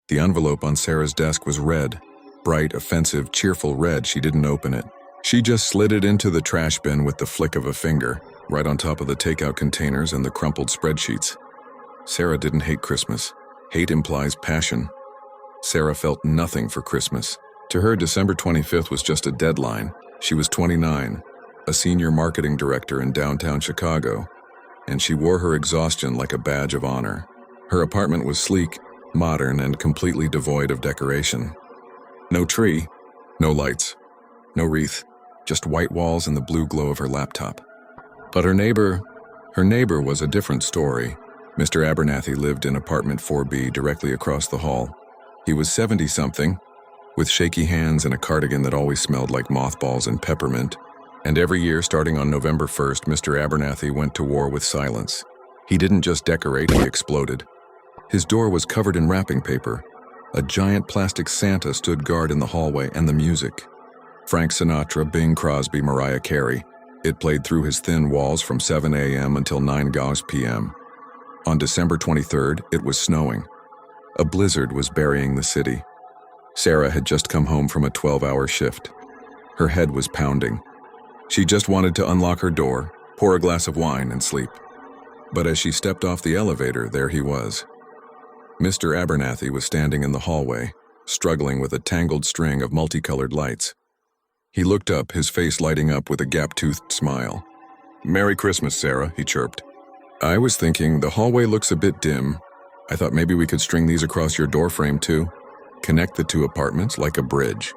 The envelope on Sarah's desk was red. Bright, offensive, cheerful red. She didn't open it. She just slid it into the trash bin with the flick of a finger, right on top of the takeout containers and the crumpled spreadsheets. Sarah didn't hate Christmas. Hate implies passion. Sarah felt nothing for Christmas. To her, December 25th was just a deadline. She was 29, a senior marketing director in downtown Chicago, and she wore her exhaustion like a badge of honor. Her apartment was sleek, modern, and completely devoid of decoration. No tree, no lights, no wreath, just white walls and the blue glow of her laptop. But her neighbor was a different story. Mr. Abernathy lived in apartment 4B directly across the hall. He was 70-something, with shaky hands and a cardigan that always smelled like mothballs and peppermint. And every year, starting on November 1st, Mr. Abernathy went to war with silence. He didn't just decorate, he exploded. His door was covered in wrapping paper. A giant plastic Santa stood guard in the hallway, and the music. Frank Sinatra, Bing Crosby, Mariah Carey. It played through his thin walls from 7 a.m. until 9 p.m. On December 23rd, it was snowing. A blizzard was burying the city. Sarah had just come home from a 12-hour shift. Her head was pounding. She just wanted to unlock her door, pour a glass of wine, and sleep. But as she stepped off the elevator, there he was. Mr. Abernathy was standing in the hallway, struggling with a tangled string of multicolored lights. He looked up, his face lighting up with a gap-toothed smile. "Merry Christmas, Sarah," he chirped. "I was thinking, the hallway looks a bit dim. I thought maybe we could string these across your doorframe too. Connect the two apartments like a bridge."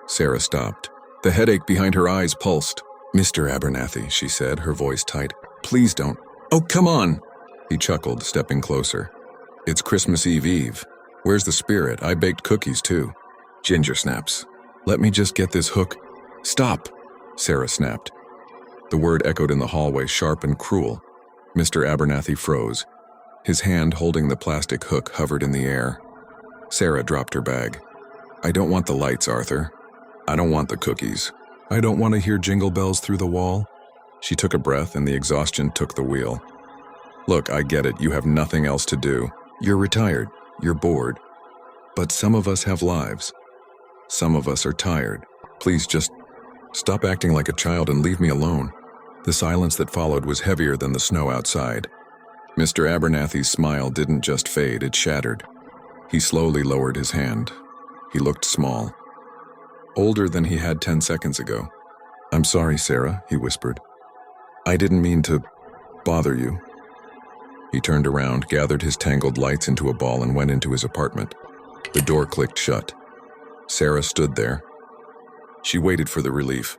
Sarah stopped. The headache behind her eyes pulsed. "Mr. Abernathy," she said, her voice tight. "Please don't." "Oh, come on!" He chuckled, stepping closer. "It's Christmas Eve. Where's the spirit? I baked cookies too. Ginger snaps. Let me just get this hook." "Stop!" Sarah snapped. The word echoed in the hallway, sharp and cruel. Mr. Abernathy froze. His hand holding the plastic hook hovered in the air. Sarah dropped her bag. "I don't want the lights, Arthur. I don't want the cookies. I don't want to hear jingle bells through the wall." She took a breath and the exhaustion took the wheel. "Look, I get it. You have nothing else to do. You're retired. You're bored. But some of us have lives. Some of us are tired. Please just stop acting like a child and leave me alone." The silence that followed was heavier than the snow outside. Mr. Abernathy's smile didn't just fade, it shattered. He slowly lowered his hand. He looked small. Older than he had 10 seconds ago. "I'm sorry, Sarah," he whispered. "I didn't mean to bother you." He turned around, gathered his tangled lights into a ball, and went into his apartment. The door clicked shut. Sarah stood there. She waited for the relief.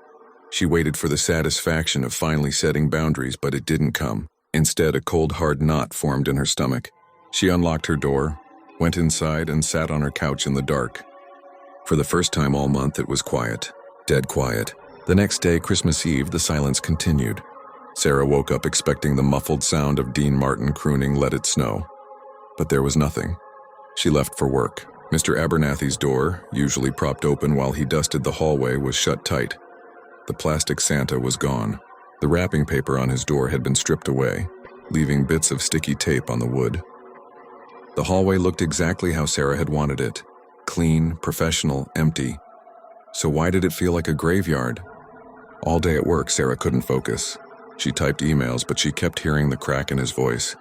She waited for the satisfaction of finally setting boundaries, but it didn't come. Instead, a cold, hard knot formed in her stomach. She unlocked her door, went inside, and sat on her couch in the dark. For the first time all month, it was quiet. Dead quiet. The next day, Christmas Eve, the silence continued. Sarah woke up expecting the muffled sound of Dean Martin crooning "Let It Snow." But there was nothing. She left for work. Mr. Abernathy's door, usually propped open while he dusted the hallway, was shut tight. The plastic Santa was gone. The wrapping paper on his door had been stripped away, leaving bits of sticky tape on the wood. The hallway looked exactly how Sarah had wanted it. Clean, professional, empty. So why did it feel like a graveyard? All day at work, Sarah couldn't focus. She typed emails, but she kept hearing the crack in his voice.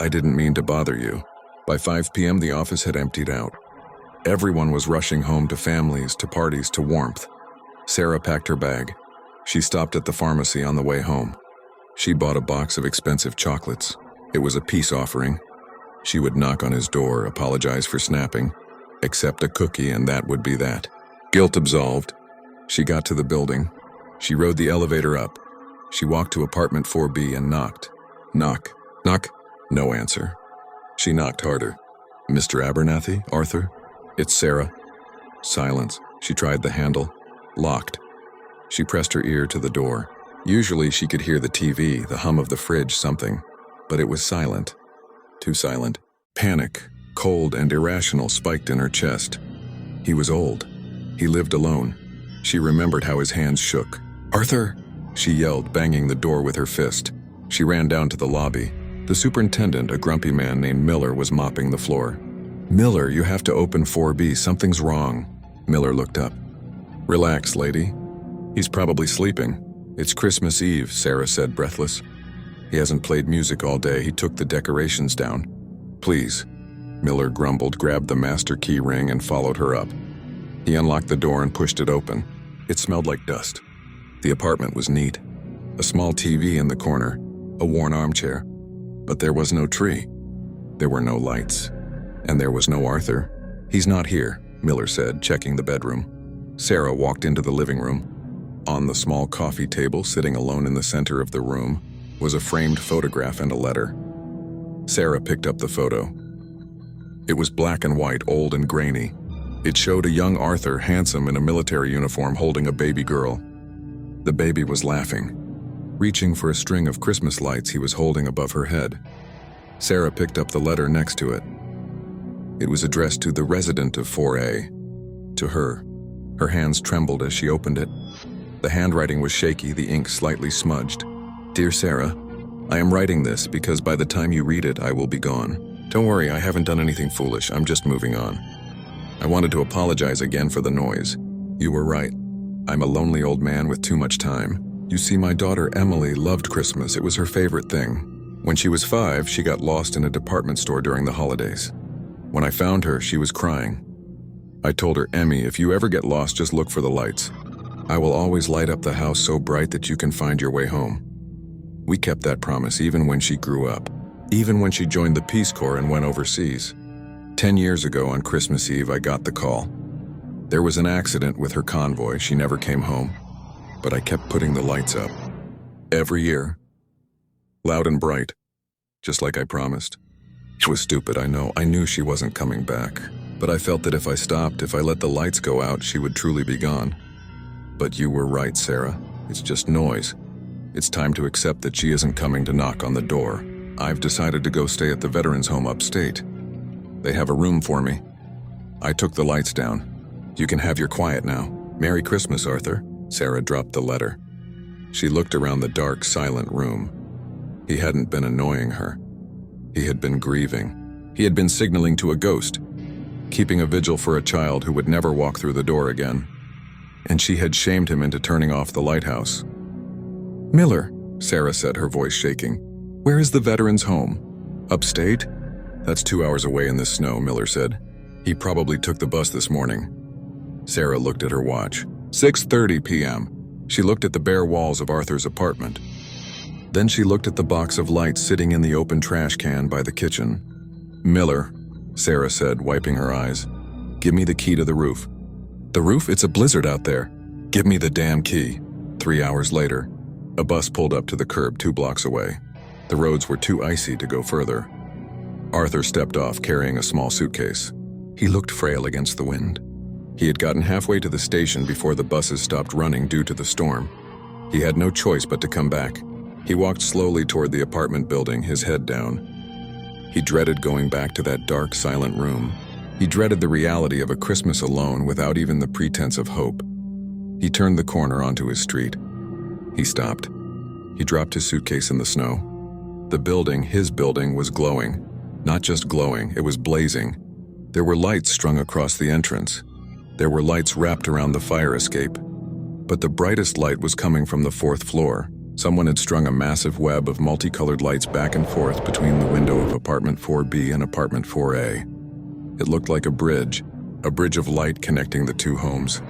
"I didn't mean to bother you." By 5 p.m., the office had emptied out. Everyone was rushing home, to families, to parties, to warmth. Sarah packed her bag. She stopped at the pharmacy on the way home. She bought a box of expensive chocolates. It was a peace offering. She would knock on his door, apologize for snapping, accept a cookie, and that would be that. Guilt absolved. She got to the building. She rode the elevator up. She walked to apartment 4B and knocked. Knock. Knock. No answer. She knocked harder. "Mr. Abernathy? Arthur?" "It's Sarah." Silence. She tried the handle. Locked. She pressed her ear to the door. Usually she could hear the TV, the hum of the fridge, something. But it was silent. Too silent. Panic, cold and irrational, spiked in her chest. He was old. He lived alone. She remembered how his hands shook. "Arthur!" she yelled, banging the door with her fist. She ran down to the lobby. The superintendent, a grumpy man named Miller, was mopping the floor. "Miller, you have to open 4B. Something's wrong." Miller looked up. "Relax, lady. He's probably sleeping. It's Christmas Eve," Sarah said, breathless. "He hasn't played music all day. He took the decorations down." "Please." Miller grumbled, grabbed the master key ring, and followed her up. He unlocked the door and pushed it open. It smelled like dust. The apartment was neat. A small TV in the corner, a worn armchair. But there was no tree. There were no lights. And there was no Arthur. "He's not here," Miller said, checking the bedroom. Sarah walked into the living room. On the small coffee table, sitting alone in the center of the room, was a framed photograph and a letter. Sarah picked up the photo. It was black and white, old and grainy. It showed a young Arthur, handsome in a military uniform, holding a baby girl. The baby was laughing, reaching for a string of Christmas lights he was holding above her head. Sarah picked up the letter next to it. It was addressed to the resident of 4A. To her. Her hands trembled as she opened it. The handwriting was shaky, the ink slightly smudged. "Dear Sarah, I am writing this because by the time you read it, I will be gone. Don't worry, I haven't done anything foolish. I'm just moving on. I wanted to apologize again for the noise. You were right. I'm a lonely old man with too much time. You see, my daughter Emily loved Christmas. It was her favorite thing. When she was 5, she got lost in a department store during the holidays. When I found her, she was crying. I told her, Emmy, if you ever get lost, just look for the lights. I will always light up the house so bright that you can find your way home." We kept that promise even when she grew up, even when she joined the Peace Corps and went overseas. 10 years ago on Christmas Eve, I got the call. There was an accident with her convoy. She never came home. But I kept putting the lights up. Every year. Loud and bright. Just like I promised. It was stupid, I know. I knew she wasn't coming back. But I felt that if I stopped, if I let the lights go out, she would truly be gone. But you were right, Sarah. It's just noise. It's time to accept that she isn't coming to knock on the door. I've decided to go stay at the veterans' home upstate. They have a room for me. I took the lights down. You can have your quiet now. Merry Christmas, Arthur. Sarah dropped the letter. She looked around the dark, silent room. He hadn't been annoying her. He had been grieving. He had been signaling to a ghost, keeping a vigil for a child who would never walk through the door again. And she had shamed him into turning off the lighthouse. "Miller," Sarah said, her voice shaking. "Where is the veterans' home? Upstate?" "That's 2 hours away in the snow," Miller said. "He probably took the bus this morning." Sarah looked at her watch. 6:30 p.m. She looked at the bare walls of Arthur's apartment. Then she looked at the box of lights sitting in the open trash can by the kitchen. "Miller," Sarah said, wiping her eyes. "Give me the key to the roof." "The roof? It's a blizzard out there." "Give me the damn key." 3 hours later, a bus pulled up to the curb 2 blocks away. The roads were too icy to go further. Arthur stepped off carrying a small suitcase. He looked frail against the wind. He had gotten halfway to the station before the buses stopped running due to the storm. He had no choice but to come back. He walked slowly toward the apartment building, his head down. He dreaded going back to that dark, silent room. He dreaded the reality of a Christmas alone without even the pretense of hope. He turned the corner onto his street. He stopped. He dropped his suitcase in the snow. The building, his building, was glowing. Not just glowing, it was blazing. There were lights strung across the entrance. There were lights wrapped around the fire escape. But the brightest light was coming from the 4th floor. Someone had strung a massive web of multicolored lights back and forth between the window of apartment 4B and apartment 4A. It looked like a bridge of light connecting the 2 homes.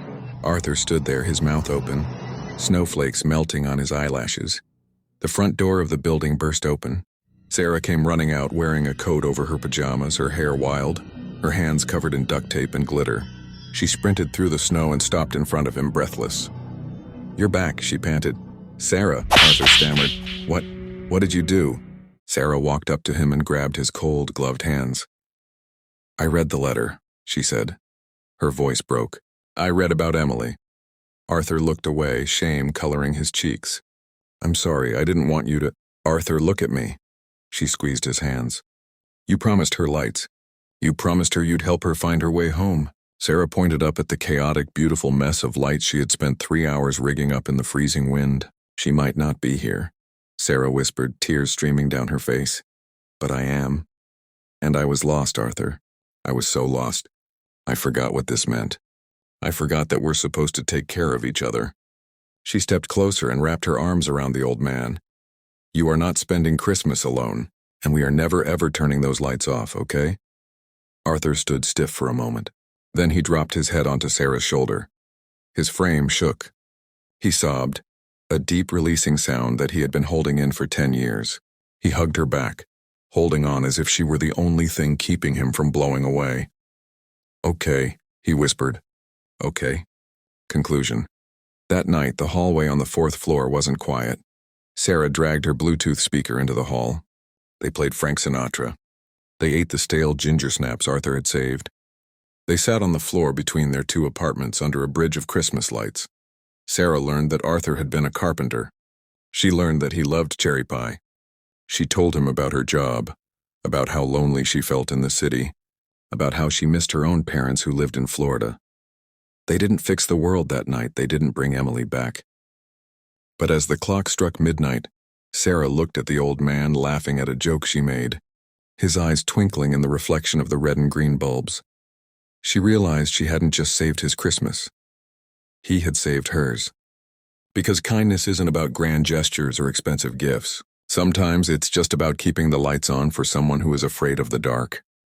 Arthur stood there, his mouth open, snowflakes melting on his eyelashes. The front door of the building burst open. Sarah came running out wearing a coat over her pajamas, her hair wild, her hands covered in duct tape and glitter. She sprinted through the snow and stopped in front of him, breathless. "You're back," she panted. "Sarah," Arthur stammered. What did you do?" Sarah walked up to him and grabbed his cold, gloved hands. "I read the letter," she said. Her voice broke. "I read about Emily." Arthur looked away, shame coloring his cheeks. "I'm sorry, I didn't want you to—" "Arthur, look at me." She squeezed his hands. "You promised her lights. You promised her you'd help her find her way home." Sarah pointed up at the chaotic, beautiful mess of lights she had spent 3 hours rigging up in the freezing wind. "She might not be here," Sarah whispered, tears streaming down her face. "But I am. And I was lost, Arthur. I was so lost. I forgot what this meant. I forgot that we're supposed to take care of each other. She stepped closer and wrapped her arms around the old man. You are not spending Christmas alone, and we are never ever turning those lights off, okay? Arthur stood stiff for a moment. Then he dropped his head onto Sarah's shoulder. His frame shook. He sobbed, a deep releasing sound that he had been holding in for 10 years. He hugged her back, holding on as if she were the only thing keeping him from blowing away. Okay, he whispered. Okay. Conclusion. That night, the hallway on the 4th floor wasn't quiet. Sarah dragged her Bluetooth speaker into the hall. They played Frank Sinatra. They ate the stale ginger snaps Arthur had saved. They sat on the floor between their 2 apartments under a bridge of Christmas lights. Sarah learned that Arthur had been a carpenter. She learned that he loved cherry pie. She told him about her job, about how lonely she felt in the city, about how she missed her own parents who lived in Florida. They didn't fix the world that night. They didn't bring Emily back. But as the clock struck midnight, Sarah looked at the old man, laughing at a joke she made, his eyes twinkling in the reflection of the red and green bulbs. She realized she hadn't just saved his Christmas. He had saved hers. Because kindness isn't about grand gestures or expensive gifts. Sometimes it's just about keeping the lights on for someone who is afraid of the dark.